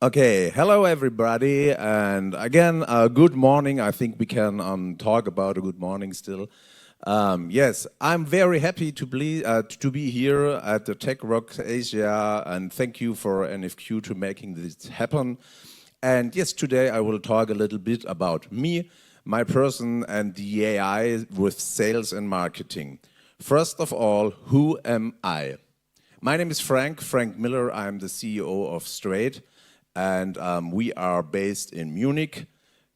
Okay, hello everybody, and again, good morning. I think we can talk about a good morning still. Yes, I'm very happy to be here at the Tech Rock Asia, and thank you for NFQ to making this happen. And yes, today I will talk a little bit about me, my person, and the AI with sales and marketing. First of all, who am I? My name is Frank Miller. I'm the CEO of Straight, and we are based in Munich.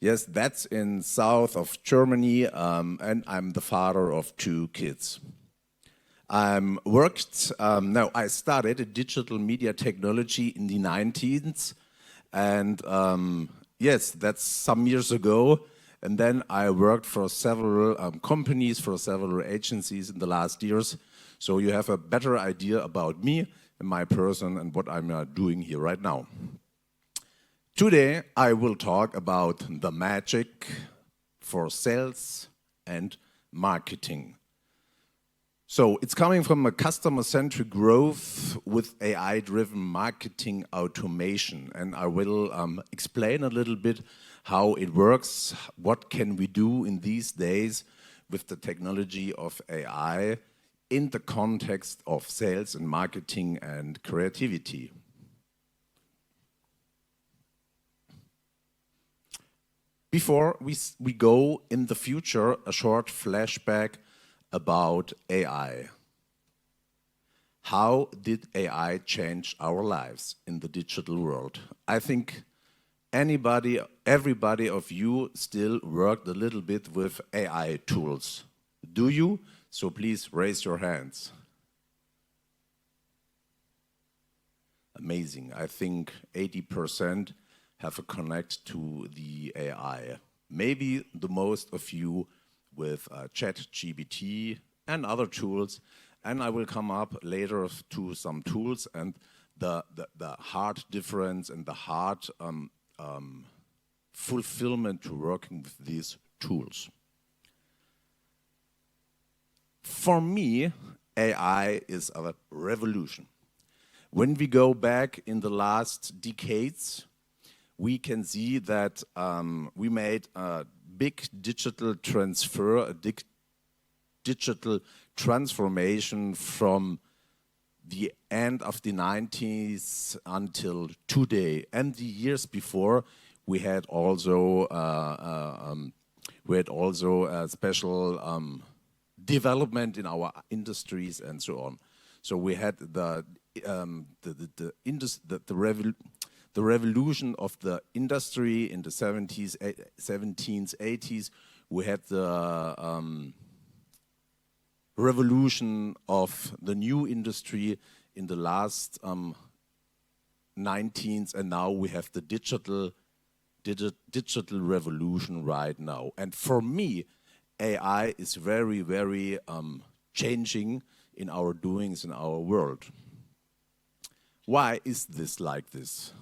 Yes, that's in south of Germany, and I'm the father of 2 kids. I started digital media technology in the 19s, and yes, that's some years ago. And then I worked for several companies, for several agencies in the last years. So you have a better idea about me and my person and what I'm doing here right now. Today, I will talk about the magic for sales and marketing. So it's coming from a customer-centric growth with AI-driven marketing automation. And I will explain a little bit how it works, what can we do in these days with the technology of AI in the context of sales and marketing and creativity. Before we go in the future, a short flashback about AI. How did AI change our lives in the digital world? I think everybody of you still worked a little bit with AI tools. Do you? So please raise your hands. Amazing. I think 80% have a connect to the AI. Maybe the most of you with ChatGPT and other tools. And I will come up later to some tools and the hard difference and the hard fulfillment to working with these tools. For me, AI is a revolution. When we go back in the last decades, we can see that we made a big digital transfer, a digital transformation from the end of the 90s until today. And the years before, we had also a special development in our industries and so on. So we had the revolution of the industry in the 70s, 80s. We had the revolution of the new industry in the last 19s, and now we have the digital revolution right now. And for me, AI is very, very changing in our doings in our world. Why is this like this?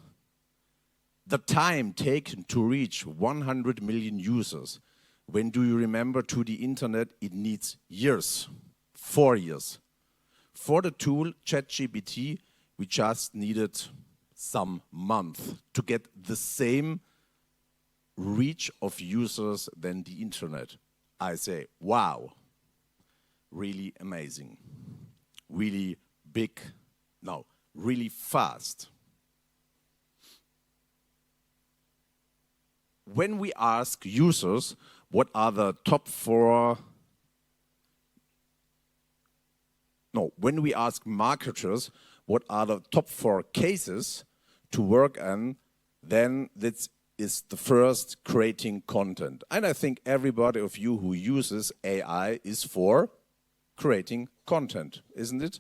The time taken to reach 100 million users, when do you remember to the internet, it needs years, 4 years. For the tool ChatGPT, we just needed some months to get the same reach of users than the internet. I say, wow, really amazing, really big, no, really fast. When we ask users what are the top 4, no, when we ask marketers what are the top 4 cases to work on, then this is the first, creating content. And I think everybody of you who uses AI is for creating content, isn't it?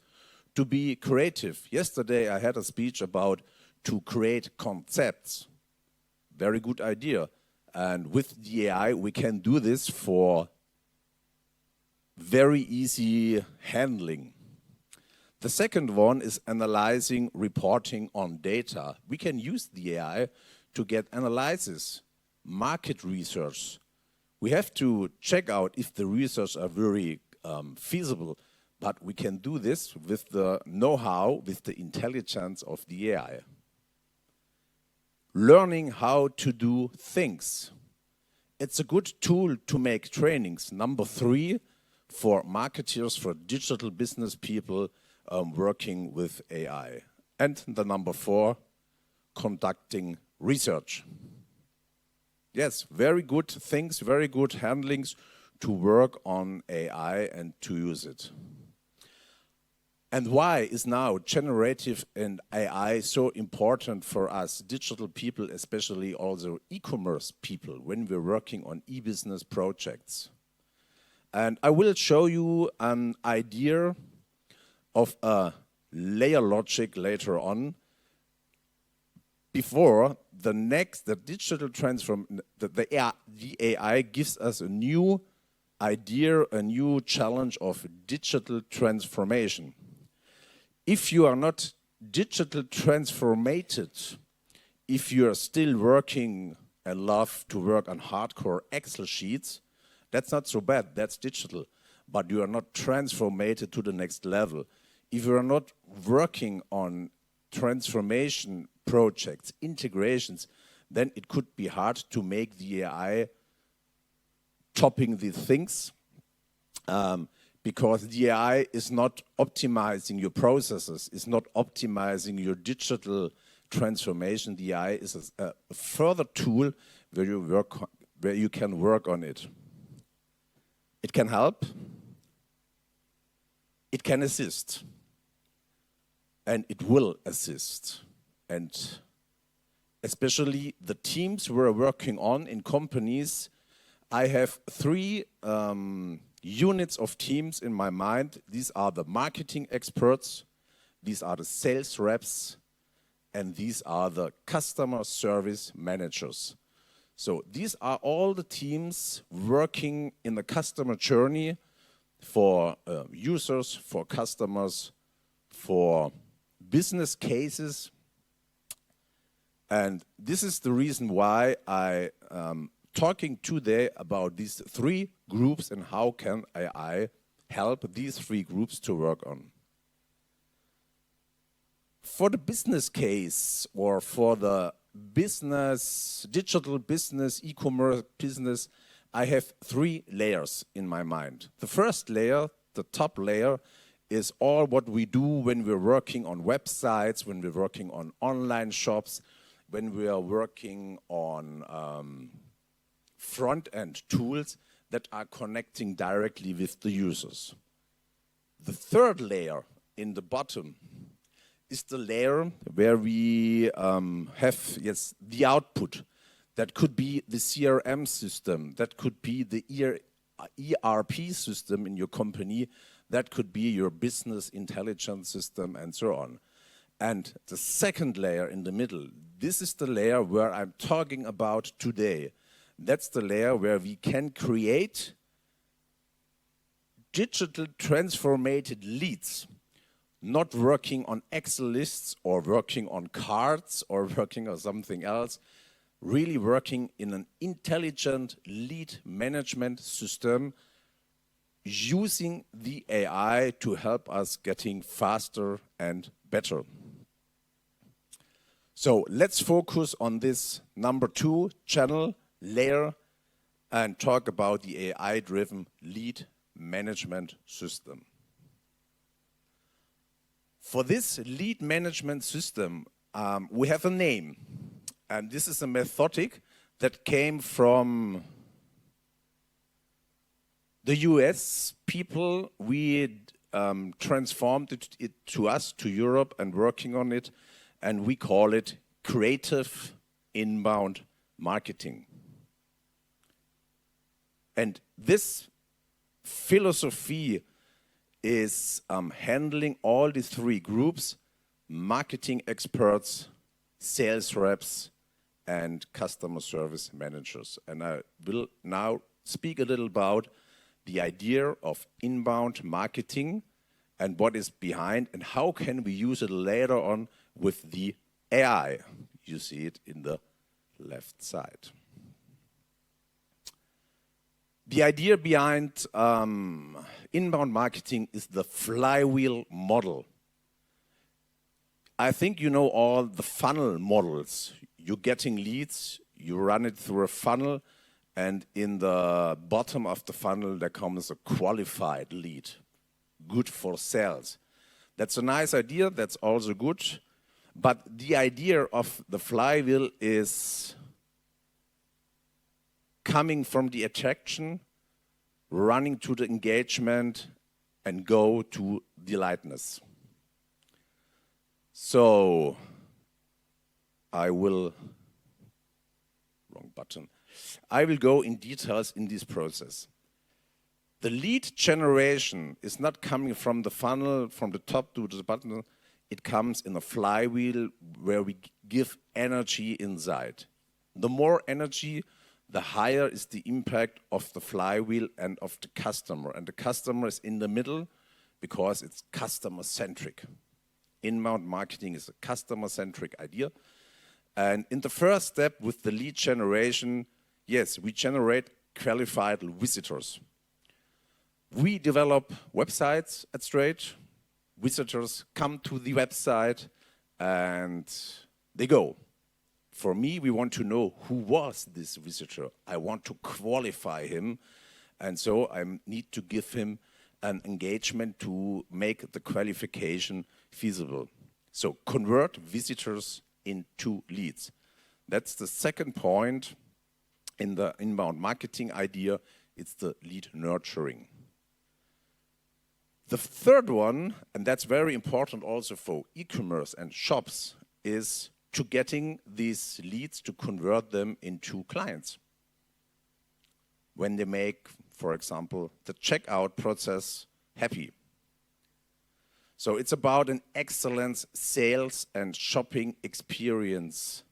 To be creative. Yesterday I had a speech about to create concepts. Very good idea. And with the AI, we can do this for very easy handling. The second one is analyzing, reporting on data. We can use the AI to get analysis, market research. We have to check out if the research are very feasible, but we can do this with the know-how, with the intelligence of the AI. learning how to do things. It's a good tool to make trainings. Number 3, for marketers, for digital business people working with AI. And the number 4, conducting research. Yes, very good things, very good handlings to work on AI and to use it. And why is now generative and AI so important for us digital people, especially also e-commerce people, when we're working on e-business projects? And I will show you an idea of a layer logic later on. Before the digital transform, the AI gives us a new idea, a new challenge of digital transformation. If you are not digital transformated, if you are still working and love to work on hardcore Excel sheets, that's not so bad, that's digital. But you are not transformated to the next level. If you are not working on transformation projects, integrations, then it could be hard to make the AI topping these things. Because the AI is not optimizing your processes, is not optimizing your digital transformation. The AI is a further tool where you can work on it. It can help, it can assist, and it will assist. And especially the teams we're working on in companies, I have 3 units of teams in my mind. These are the marketing experts, these are the sales reps, and these are the customer service managers. So these are all the teams working in the customer journey for users, for customers, for business cases. And this is the reason why I talking today about these 3 groups and how can AI help these 3 groups to work on. For the business case or for the business, digital business, e-commerce business, I have 3 layers in my mind. The first layer, the top layer, is all what we do when we're working on websites, when we're working on online shops, when we are working on front-end tools that are connecting directly with the users. The third layer in the bottom is the layer where we have the output. That could be the CRM system, that could be the ERP system in your company, that could be your business intelligence system, and so on. And the second layer in the middle, this is the layer where I'm talking about today. That's the layer where we can create digital transformated leads, not working on Excel lists or working on cards or working on something else, really working in an intelligent lead management system using the AI to help us getting faster and better. So let's focus on this number 2 channel layer and talk about the AI-driven lead management system. For this lead management system, we have a name, and this is a methodic that came from the US people. We transformed it to us, to Europe, and working on it, and we call it creative inbound marketing. And this philosophy is handling all these 3 groups: marketing experts, sales reps, and customer service managers. And I will now speak a little about the idea of inbound marketing and what is behind and how can we use it later on with the AI. You see it in the left side. The idea behind inbound marketing is the flywheel model. I think you know all the funnel models. you're getting leads, you run it through a funnel, and in the bottom of the funnel, there comes a qualified lead, good for sales. That's a nice idea, that's also good. But the idea of the flywheel is coming from the attraction, running to the engagement, and go to the lightness. So I will go in details in this process. The lead generation is not coming from the funnel, from the top to the bottom. It comes in a flywheel where we give energy inside. The more energy, the higher is the impact of the flywheel and of the customer. And the customer is in the middle because it's customer-centric. Inbound marketing is a customer-centric idea. And in the first step with the lead generation, yes, we generate qualified visitors. We develop websites at Straight. Visitors come to the website and they go. For me, we want to know who was this visitor. I want to qualify him, and so I need to give him an engagement to make the qualification feasible. So convert visitors into leads. That's the second point in the inbound marketing idea. It's the lead nurturing. The third one, and that's very important also for e-commerce and shops, is to getting these leads to convert them into clients. When they make, for example, the checkout process happy. So it's about an excellent sales and shopping experience.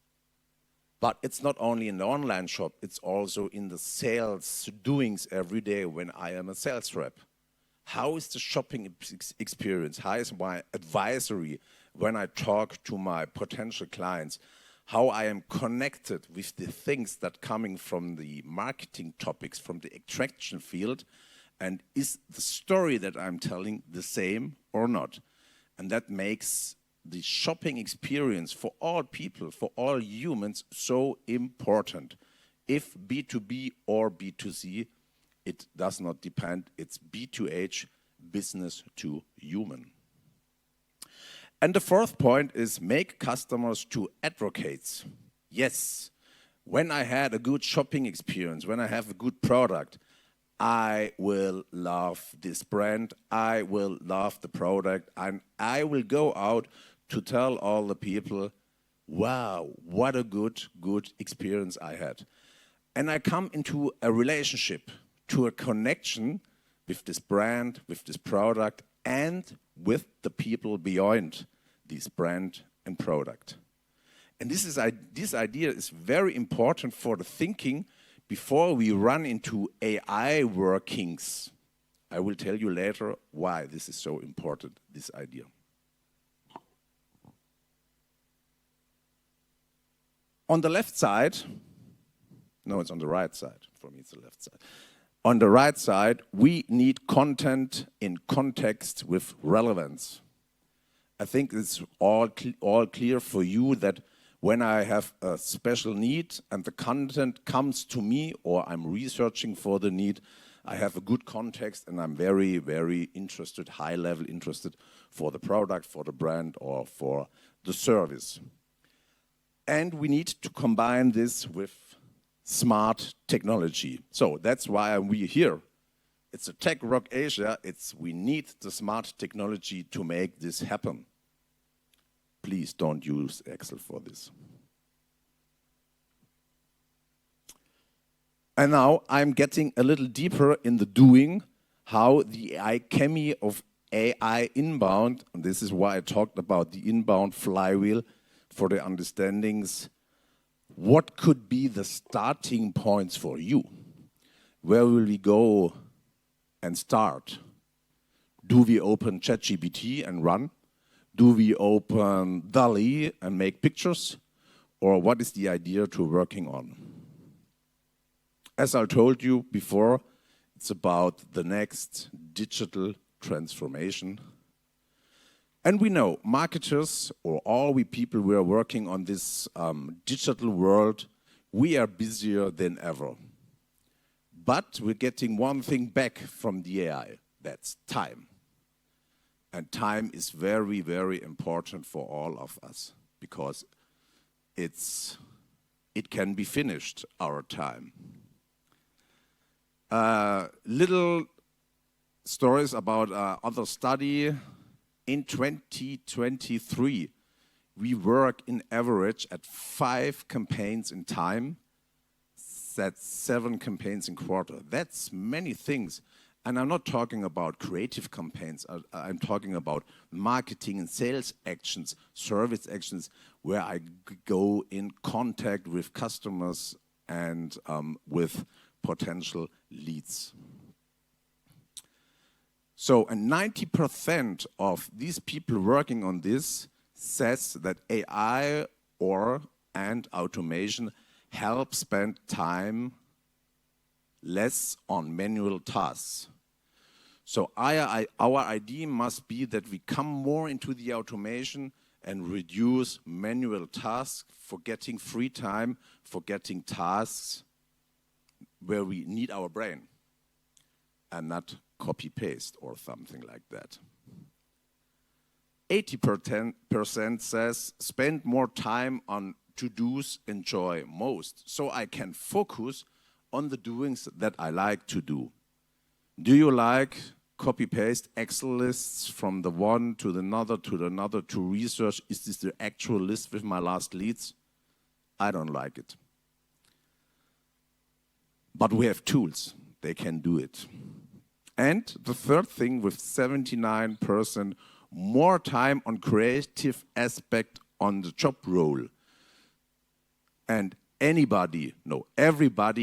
But it's not only in the online shop, it's also in the sales doings every day when I am a sales rep. How is the shopping experience? How is my advisory when I talk to my potential clients? How I am connected with the things that coming from the marketing topics, from the attraction field, and is the story that I'm telling the same or not? And that makes the shopping experience for all people, for all humans, so important. If B2B or B2C, it does not depend. It's B2H, business to human. And the fourth point is make customers to advocates. Yes, when I had a good shopping experience, when I have a good product, I will love this brand, I will love the product, and I will go out to tell all the people, wow, what a good experience I had. And I come into a relationship, to a connection with this brand, with this product, and with the people beyond this brand and product. And this idea is very important for the thinking before we run into AI workings. I will tell you later why this is so important, this idea. On the left side, no, it's on the right side. For me, it's the left side. On the right side, we need content in context with relevance. I think it's all clear for you that when I have a special need and the content comes to me or I'm researching for the need, I have a good context and I'm very, very interested, high level interested for the product, for the brand or for the service. And we need to combine this with smart technology. So that's why we're here. It's a Tech Rock Asia. We need the smart technology to make this happen. Please don't use Excel for this. And now I'm getting a little deeper in the doing, how the alchemy of AI inbound, and this is why I talked about the inbound flywheel for the understandings. What could be the starting points for you? Where will we go and start? Do we open ChatGPT and run? Do we open DALL-E and make pictures? Or what is the idea to working on? As I told you before, it's about the next digital transformation. And we know marketers or all we people who are working on this digital world, we are busier than ever. But we're getting one thing back from the AI, that's time. And time is very, very important for all of us because it can be finished, our time. Little stories about other study. In 2023, we work in average at 5 campaigns in time. That's 7 campaigns in quarter. That's many things. And I'm not talking about creative campaigns. I'm talking about marketing and sales actions, service actions, where I go in contact with customers and with potential leads. So, and 90% of these people working on this says that AI and automation help spend time less on manual tasks. So our idea must be that we come more into the automation and reduce manual tasks, forgetting free time, forgetting tasks where we need our brain and not copy-paste or something like that. 80% says spend more time on to-dos enjoy most, so I can focus on the doings that I like to do. Do you like copy-paste Excel lists from the one to the another to research, is this the actual list with my last leads? I don't like it. But we have tools, they can do it. And the third thing, with 79% more time on creative aspect on the job role. And everybody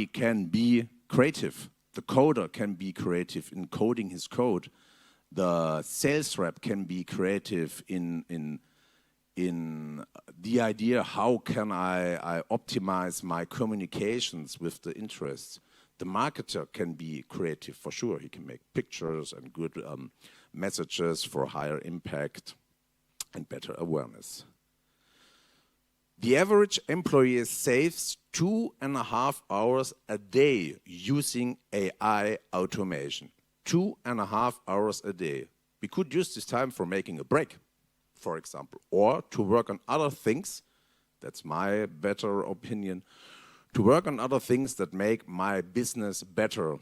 can be creative. The coder can be creative in coding his code. The sales rep can be creative in the idea, how can I optimize my communications with the interests. The marketer can be creative for sure. He can make pictures and good messages for higher impact and better awareness. The average employee saves 2.5 hours a day using AI automation. 2.5 hours a day. We could use this time for making a break, for example, or to work on other things. That's my better opinion. To work on other things that make my business better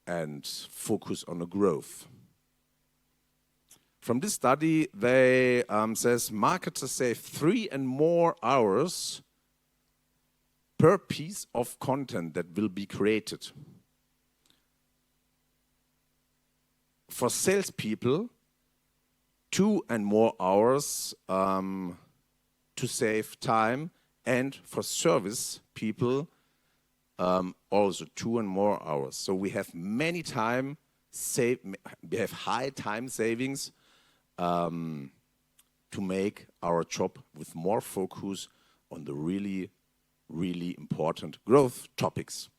and focus on the growth. From this study, they says marketers save 3 and more hours per piece of content that will be created. For salespeople, 2 and more hours to save time, and for service people, also 2 and more hours. So we have we have high time savings to make our job with more focus on the really, really important growth topics.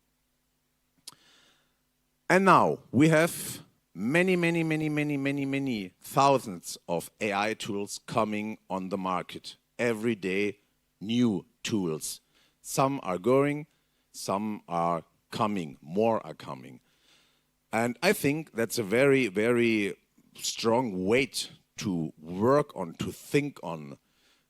And now we have many thousands of AI tools coming on the market. Every day, new tools. Some are going, some are coming, more are coming. And I think that's a very, very strong weight to work on, to think on.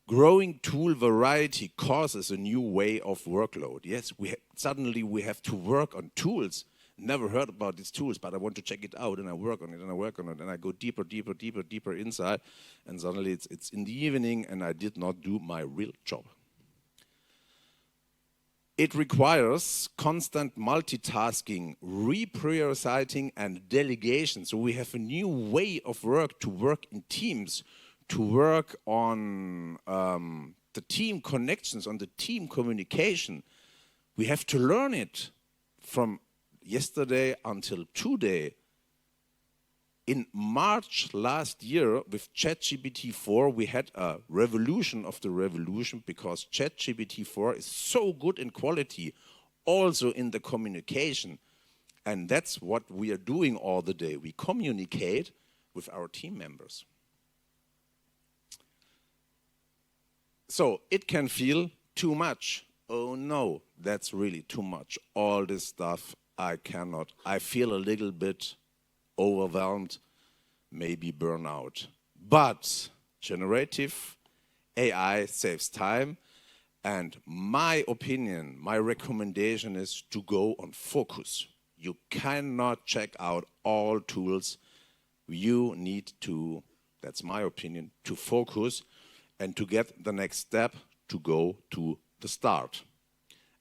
Growing tool variety causes a new way of workload. Yes, suddenly we have to work on tools. Never heard about these tools, but I want to check it out, and I work on it, and I go deeper inside, and suddenly it's in the evening, and I did not do my real job. It requires constant multitasking, reprioritizing, and delegation. So we have a new way of work to work in teams, to work on the team connections, on the team communication. We have to learn it from yesterday until today. In March last year, with ChatGPT-4, we had a revolution of the revolution because ChatGPT-4 is so good in quality, also in the communication. And that's what we are doing all the day. We communicate with our team members. So it can feel too much. Oh no, that's really too much. All this stuff, I cannot. I feel a little bit overwhelmed, maybe burnout. But generative AI saves time. And my opinion, my recommendation is to go on focus. You cannot check out all tools. You need to, that's my opinion, to focus and to get the next step to go to the start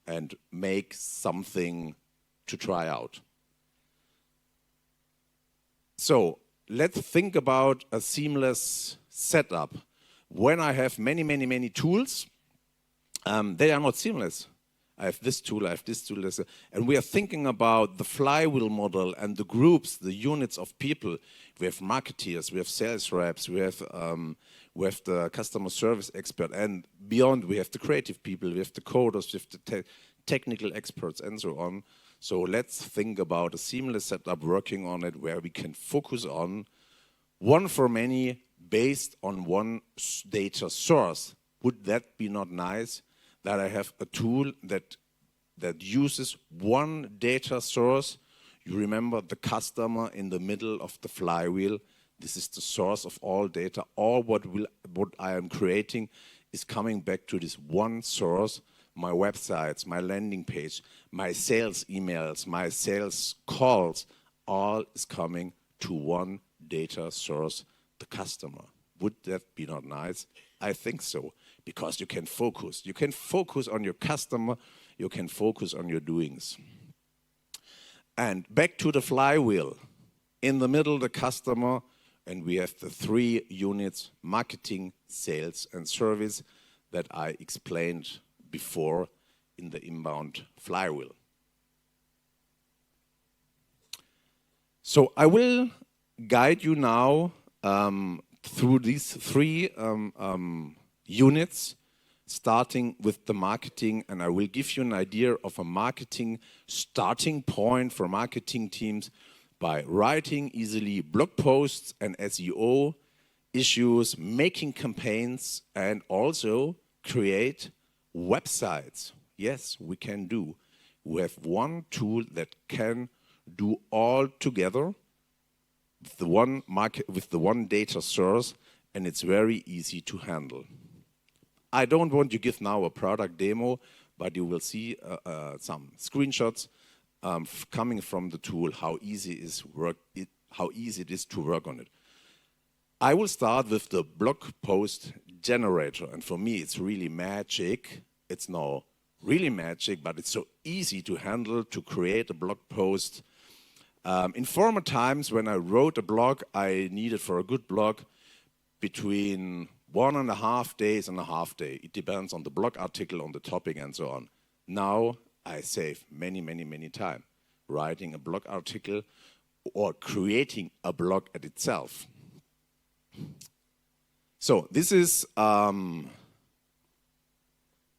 and make something to try out. So let's think about a seamless setup. When I have many tools, they are not seamless. I have this tool, I have this tool, this, and we are thinking about the flywheel model and the groups, the units of people. We have marketeers, we have sales reps, we have the customer service expert, and beyond we have the creative people, we have the coders, we have the technical experts, and so on. So let's think about a seamless setup, working on it, where we can focus on one for many based on one data source. Would that be not nice? That I have a tool that uses one data source. You remember the customer in the middle of the flywheel. This is the source of all data. All what I am creating is coming back to this one source. My websites, my landing page, my sales emails, my sales calls, all is coming to one data source, the customer. Would that be not nice? I think so, because you can focus. You can focus on your customer, you can focus on your doings. And back to the flywheel. In the middle, the customer, and we have the 3 units, marketing, sales, and service, that I explained before in the inbound flywheel. So I will guide you now through these 3 units, starting with the marketing, and I will give you an idea of a marketing starting point for marketing teams by writing easily blog posts and SEO issues, making campaigns, and also create websites. Yes, we can do. We have one tool that can do all together with the one data source, and it's very easy to handle. I don't want to give now a product demo, but you will see some screenshots coming from the tool, how easy it is to work on it. I will start with the blog post generator, and for me it's really magic. It's not really magic, but it's so easy to handle, to create a blog post. In former times, when I wrote a blog, I needed for a good blog between 1.5 days and a half day. It depends on the blog article, on the topic, and so on. Now I save many time writing a blog article or creating a blog at itself. So this is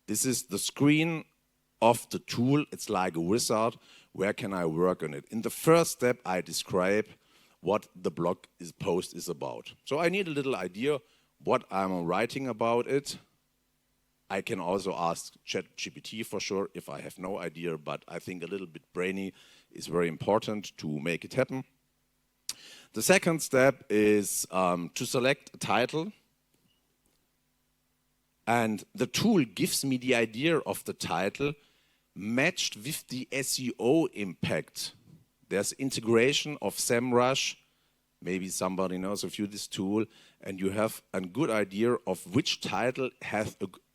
the screen of the tool. It's like a wizard. Where can I work on it? In the first step, I describe what the blog post is about. So I need a little idea what I'm writing about it. I can also ask ChatGPT for sure if I have no idea, but I think a little bit brainy is very important to make it happen. The second step is to select a title. And the tool gives me the idea of the title matched with the SEO impact. There's integration of SEMrush. Maybe somebody knows of you this tool, and you have a good idea of which title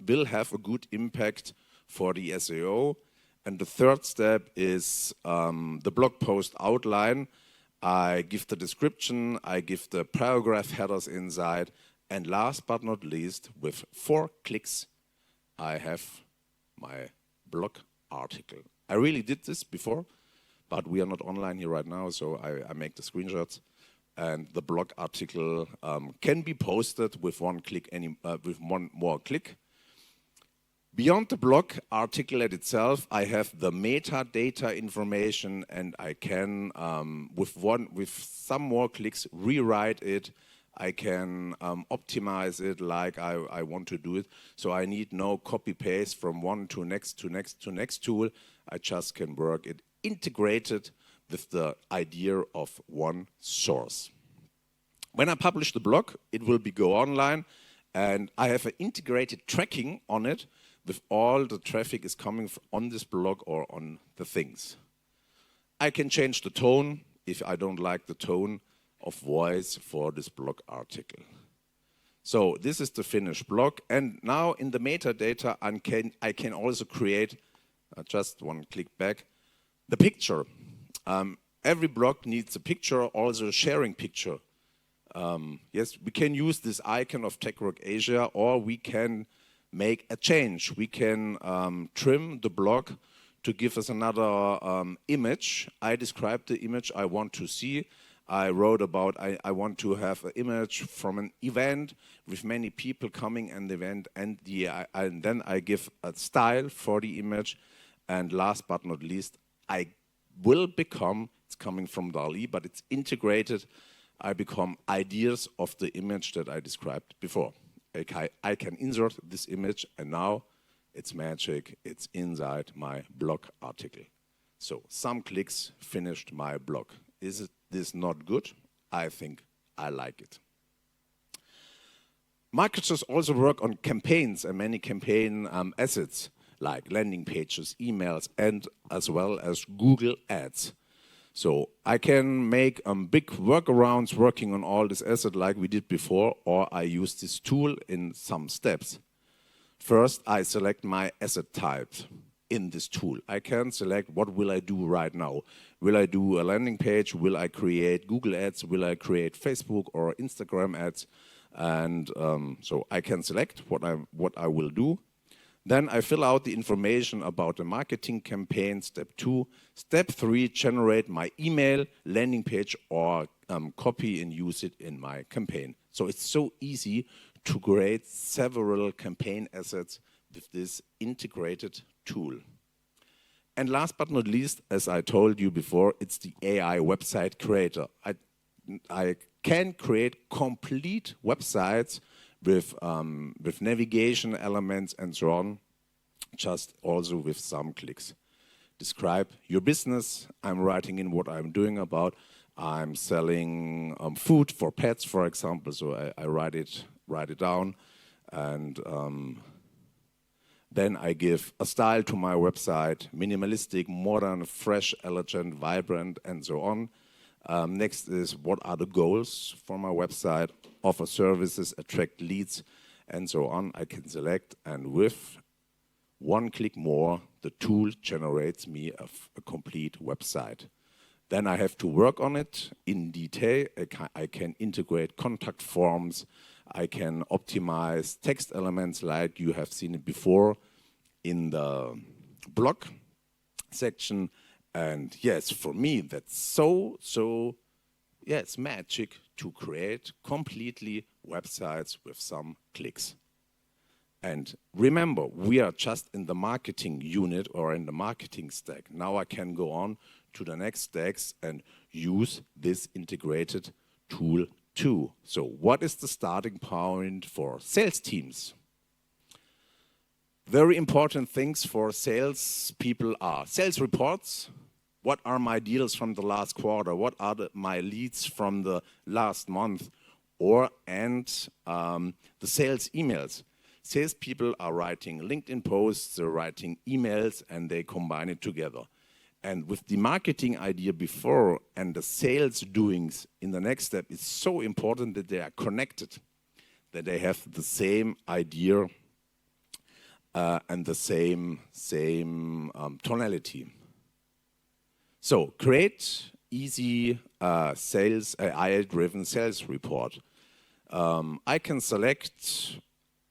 will have a good impact for the SEO. And the third step is the blog post outline. I give the description, I give the paragraph headers inside, and last but not least, with 4 clicks, I have my blog article. I really did this before, but we are not online here right now, so I make the screenshots. And the blog article can be posted with one more click. Beyond the blog article itself, I have the metadata information, and I can with some more clicks rewrite it. I can optimize it like I want to do it. So I need no copy-paste from one to next to next to next tool. I just can work it integrated with the idea of one source. When I publish the blog, it will go online, and I have an integrated tracking on it with all the traffic is coming on this blog or on the things. I can change the tone if I don't like the tone of voice for this blog article. So this is the finished blog, and now in the metadata I can also create, just one click back, the picture. Every blog needs a picture, also a sharing picture. Yes, we can use this icon of TechRock Asia, or we can make a change. We can trim the blog to give us another image. I described the image I want to see. I wrote about I want to have an image from an event with many people coming in the event, and then I give a style for the image. And last but not least, I will become, it's coming from DALL-E, but it's integrated, I become ideas of the image that I described before. I can insert this image, and now it's magic, it's inside my blog article. So some clicks finished my blog. Is this not good? I think I like it. Marketers also work on campaigns and many campaign assets like landing pages, emails, and as well as Google Ads. So I can make big workarounds working on all this asset like we did before, or I use this tool in some steps. First, I select my asset types in this tool. I can select what will I do right now. Will I do a landing page? Will I create Google Ads? Will I create Facebook or Instagram ads? And so I can select what I will do. Then I fill out the information about the marketing campaign, step 2. Step 3, generate my email, landing page, or copy and use it in my campaign. So it's so easy to create several campaign assets with this integrated tool. And last but not least, as I told you before, it's the AI website creator. I can create complete websites with navigation elements and so on, just also with some clicks. Describe your business. I'm writing in what I'm doing about. I'm selling food for pets, for example, so I write it down, and then I give a style to my website: minimalistic, modern, fresh, elegant, vibrant, and so on. Next is what are the goals for my website: offer services, attract leads, and so on. I can select, and with one click more, the tool generates me a complete website. Then I have to work on it in detail. I can integrate contact forms. I can optimize text elements like you have seen it before in the blog section. And yes, for me, that's so yes, magic to create completely websites with some clicks. And remember, we are just in the marketing unit or in the marketing stack. Now I can go on to the next stacks and use this integrated tool too. So what is the starting point for sales teams? Very important things for sales people are sales reports. What are my deals from the last quarter? What are my leads from the last month? And the sales emails. Salespeople are writing LinkedIn posts, they're writing emails, and they combine it together. And with the marketing idea before and the sales doings in the next step, it's so important that they are connected, that they have the same idea and the same tonality. So create easy sales, AI-driven sales report. I can select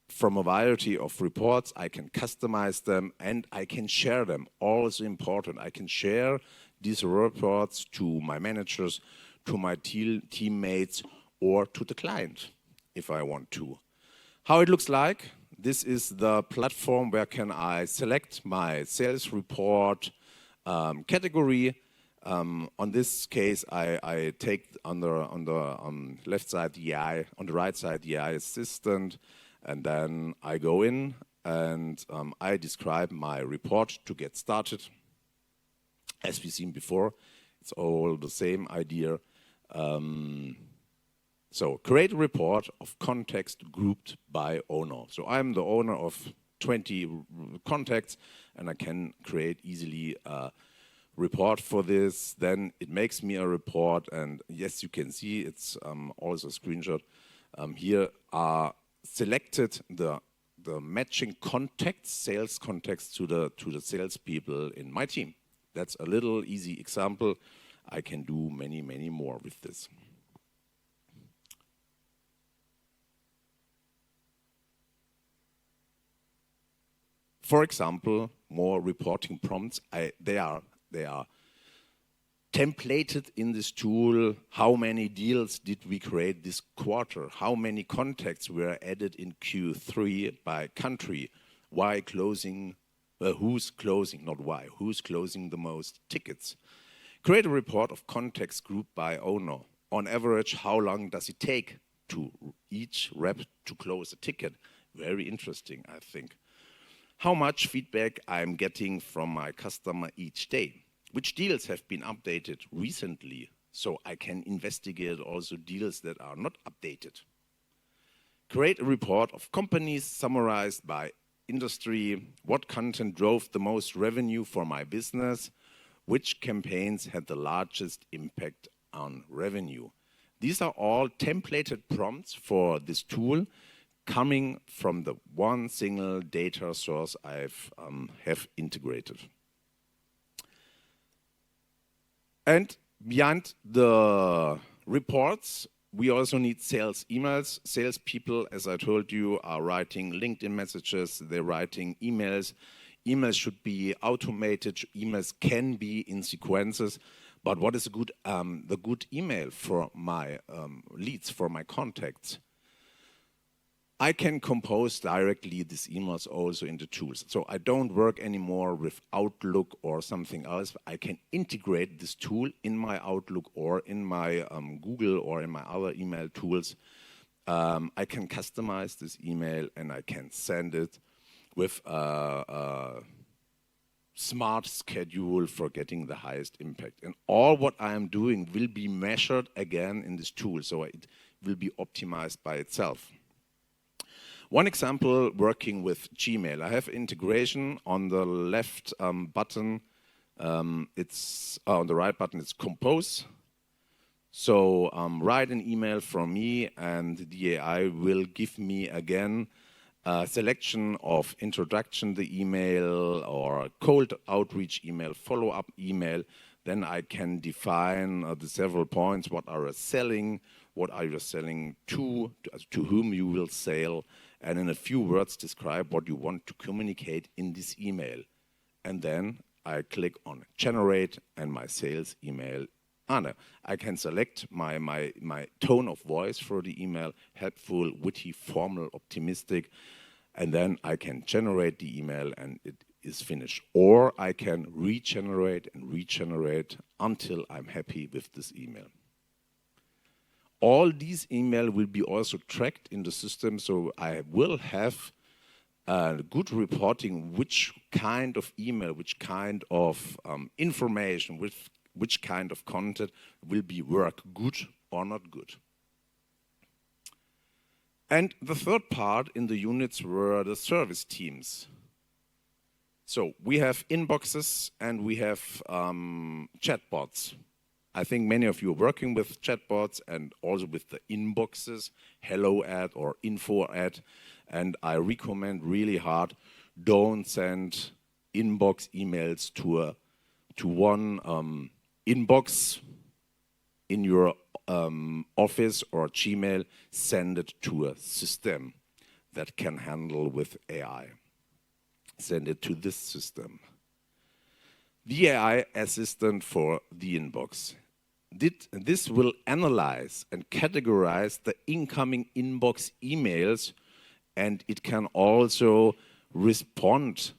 from a variety of reports, I can customize them, and I can share them. Also important, I can share these reports to my managers, to my teammates, or to the client, if I want to. How it looks like, this is the platform where can I select my sales report category. On this case, I take on the left side the AI, on the right side the AI assistant, and then I go in and I describe my report to get started. As we've seen before, it's all the same idea. So create a report of context grouped by owner. So I'm the owner of 20 contacts, and I can create easily a report for this. Then it makes me a report, and yes, you can see it's also a screenshot. Here are selected the matching contacts, sales contacts to the salespeople in my team. That's a little easy example. I can do many more with this. For example, more reporting prompts. They are templated in this tool. How many deals did we create this quarter? How many contacts were added in Q3 by country? Why closing? Who's closing? Not why. Who's closing the most tickets? Create a report of contacts grouped by owner. On average, how long does it take to each rep to close a ticket? Very interesting, I think. How much feedback I'm getting from my customer each day? Which deals have been updated recently, so I can investigate also deals that are not updated. Create a report of companies summarized by industry. What content drove the most revenue for my business? Which campaigns had the largest impact on revenue? These are all templated prompts for this tool, coming from the one single data source I have integrated. And beyond the reports, we also need sales emails. Salespeople, as I told you, are writing LinkedIn messages, they're writing emails. Emails should be automated, emails can be in sequences, but what is the good email for my leads, for my contacts? I can compose directly these emails also in the tools. So I don't work anymore with Outlook or something else. I can integrate this tool in my Outlook or in my Google or in my other email tools. I can customize this email and I can send it with a smart schedule for getting the highest impact. And all what I am doing will be measured again in this tool, so it will be optimized by itself. One example, working with Gmail. I have integration on the left button. It's on the right button, it's compose. So write an email from me and the AI will give me again a selection of introduction, the email, or cold outreach email, follow-up email. Then I can define the several points. What are you selling? What are you selling to whom you will sell? And in a few words, describe what you want to communicate in this email. And then I click on generate and my sales email. I can select my tone of voice for the email, helpful, witty, formal, optimistic, and then I can generate the email and it is finished. Or I can regenerate and regenerate until I'm happy with this email. All these emails will be also tracked in the system, so I will have good reporting which kind of email, which kind of information, which kind of content will be work good or not good. And the third part in the units were the service teams. So we have inboxes and we have chatbots. I think many of you are working with chatbots and also with the inboxes, hello ad or info ad. And I recommend really hard, don't send inbox emails to one inbox in your office or Gmail. Send it to a system that can handle with AI. Send it to this system. The AI assistant for the inbox. This will analyze and categorize the incoming inbox emails, and it can also respond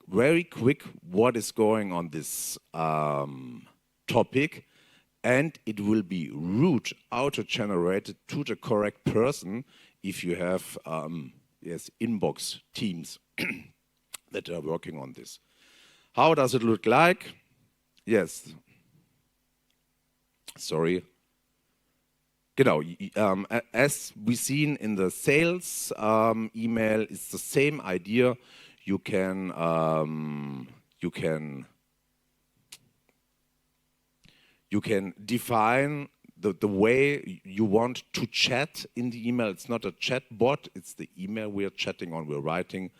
very quick what is going on this topic, and it will be route auto-generated to the correct person if you have inbox teams that are working on this. How does it look like? Yes. Sorry. Genau, as we seen in the sales email, it's the same idea. You can define the way you want to chat in the email. It's not a chat bot, it's the email we're chatting on, we're writing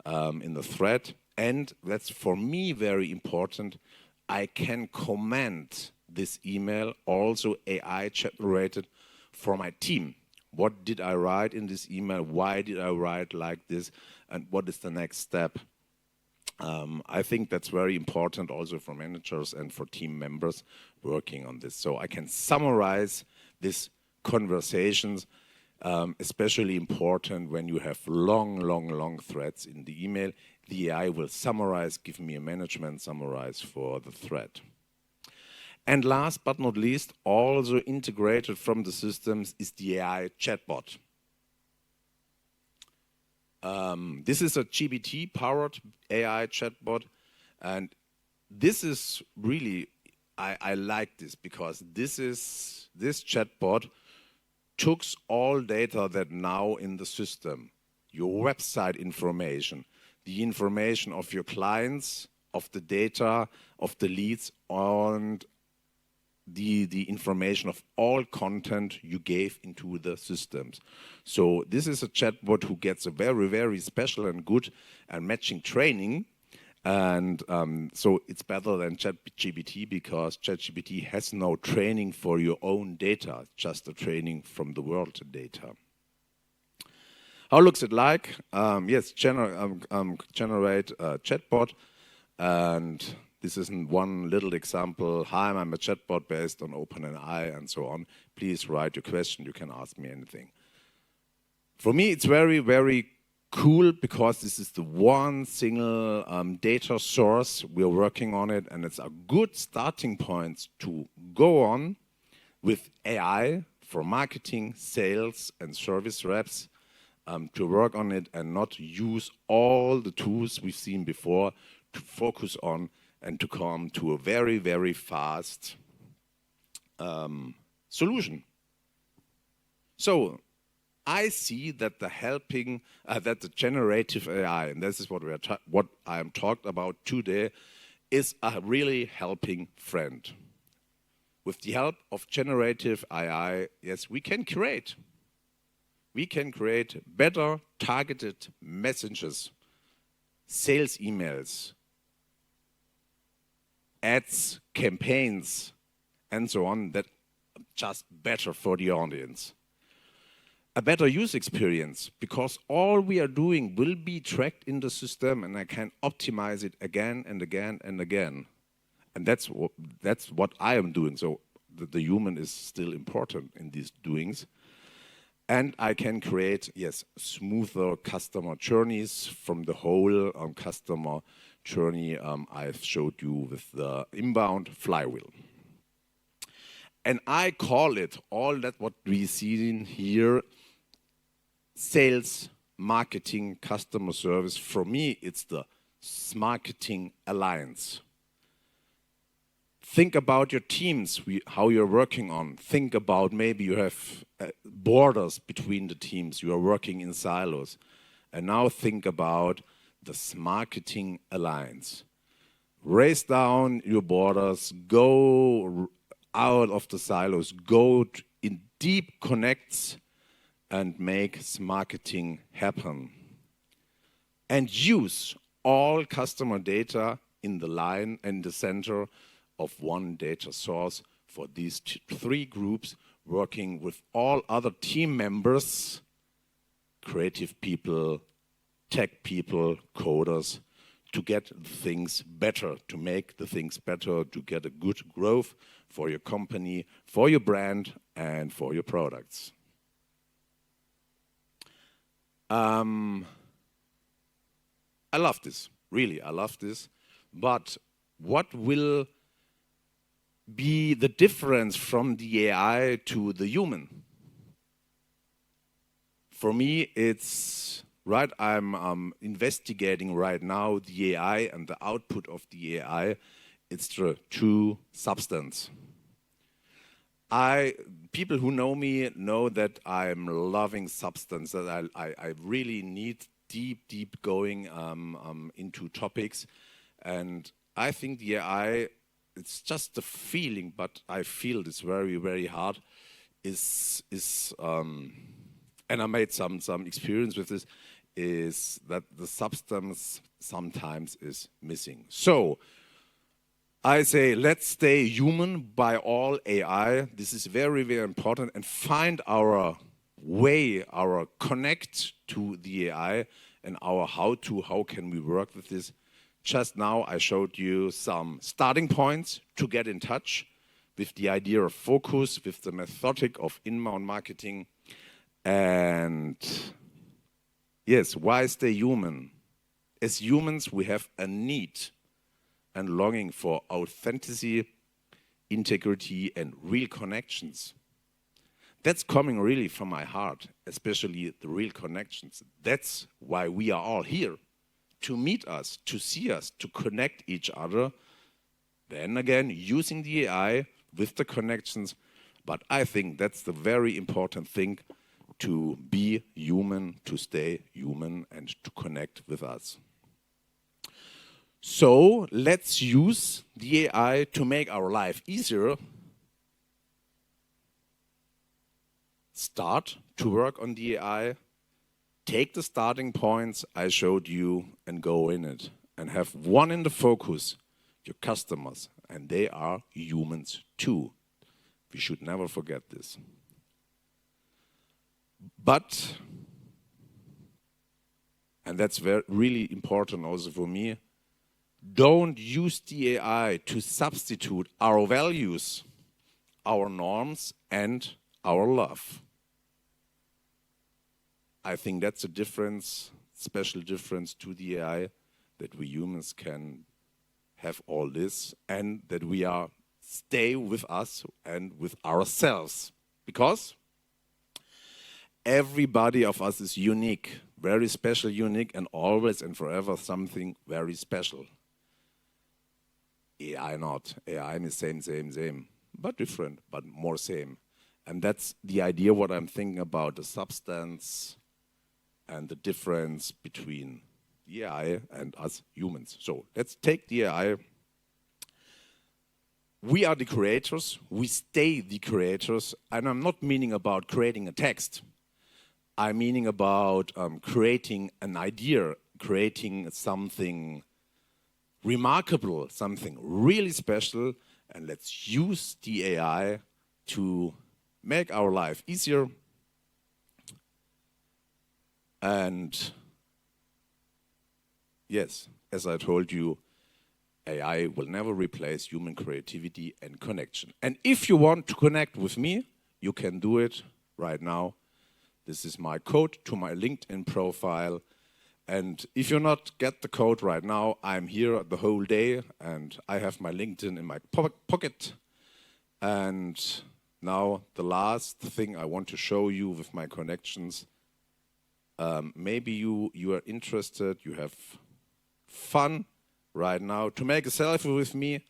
in the thread. And that's for me very important. I can command this email, also AI generated, for my team. What did I write in this email? Why did I write like this? And what is the next step? I think that's very important also for managers and for team members working on this. So I can summarize these conversations, especially important when you have long threads in the email. The AI will summarize, give me a management summarize for the thread. And last but not least, also integrated from the systems is the AI chatbot. This is a GPT-powered AI chatbot, and this is really, I like this because this chatbot takes all data that now in the system, your website information, the information of your clients, of the data, of the leads, and the information of all content you gave into the systems. So this is a chatbot who gets a very special and good and matching training. And so it's better than ChatGPT because ChatGPT has no training for your own data, just a training from the world data. How looks it like? Yes, generate a chatbot, and this isn't one little example. Hi, I'm a chatbot based on OpenAI and so on. Please write your question. You can ask me anything. For me, it's very cool because this is the one single data source. We're working on it, and it's a good starting point to go on with AI for marketing, sales, and service reps to work on it and not use all the tools we've seen before, to focus on and to come to a very fast solution. So I see that the generative AI, and this is what I am talking about today, is a really helping friend. With the help of generative AI, yes, we can create better targeted messages, sales emails, ads, campaigns, and so on, that are just better for the audience. A better user experience, because all we are doing will be tracked in the system, and I can optimize it again and again and again. And that's what I am doing. So the human is still important in these doings. And I can create, yes, smoother customer journeys from the whole customer journey I've showed you with the inbound flywheel. And I call it all that what we see in here, sales, marketing, customer service. For me, it's the marketing alliance. Think about your teams, how you're working on. Think about maybe you have borders between the teams. You are working in silos. And now think about the marketing alliance. Raise down your borders, go out of the silos, go in deep connects and make marketing happen. And use all customer data in the line and the center of one data source for these three groups, working with all other team members, creative people, tech people, coders, to get things better, to make the things better, to get a good growth for your company, for your brand, and for your products. I love this, really, I love this. But what will be the difference from the AI to the human? For me, it's right. I'm investigating right now the AI and the output of the AI. It's the true substance. People who know me know that I'm loving substance, that I really need deep going into topics. And I think the AI, it's just a feeling, but I feel this very hard, and I made some experience with this, is that the substance sometimes is missing. So I say, let's stay human by all AI. This is very important, and find our way, our connect to the AI, and our how can we work with this. Just now I showed you some starting points to get in touch with the idea of focus, with the methodic of inbound marketing. And yes, why stay human? As humans, we have a need and longing for authenticity, integrity, and real connections. That's coming really from my heart, especially the real connections. That's why we are all here, to meet us, to see us, to connect each other. Then again, using the AI with the connections. But I think that's the very important thing, to be human, to stay human, and to connect with us. So let's use the AI to make our life easier. Start to work on the AI. Take the starting points I showed you and go in it. And have one in the focus, your customers. And they are humans too. We should never forget this. But, and that's really important also for me, don't use the AI to substitute our values, our norms, and our love. I think that's a difference, special difference to the AI, that we humans can have all this, and that we are stay with us and with ourselves. Because everybody of us is unique, very special, unique, and always and forever something very special. AI not. AI is same, but different, but more same. And that's the idea what I'm thinking about, the substance and the difference between the AI and us humans. So let's take the AI. We are the creators, we stay the creators, and I'm not meaning about creating a text. I'm meaning about creating an idea, creating something remarkable, something really special, and let's use the AI to make our life easier. And yes, as I told you, AI will never replace human creativity and connection. And if you want to connect with me, you can do it right now. This is my code to my LinkedIn profile. And if you not get the code right now, I'm here the whole day and I have my LinkedIn in my pocket. And now the last thing I want to show you with my connections, maybe you are interested, you have fun right now to make a selfie with me,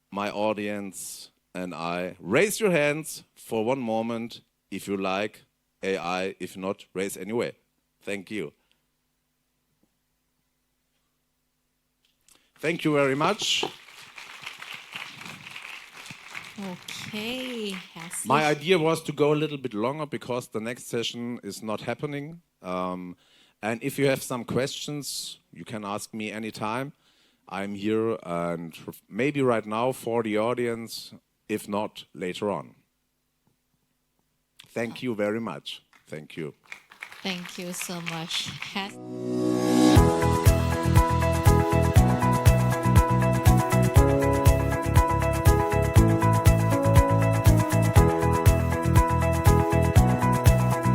my audience and I. Raise your hands for one moment if you like AI, if not, raise anyway. Thank you. Thank you very much. Okay. My idea was to go a little bit longer because the next session is not happening. And if you have some questions, you can ask me anytime. I'm here, and maybe right now for the audience, if not later on. Thank you very much. Thank you. Thank you so much.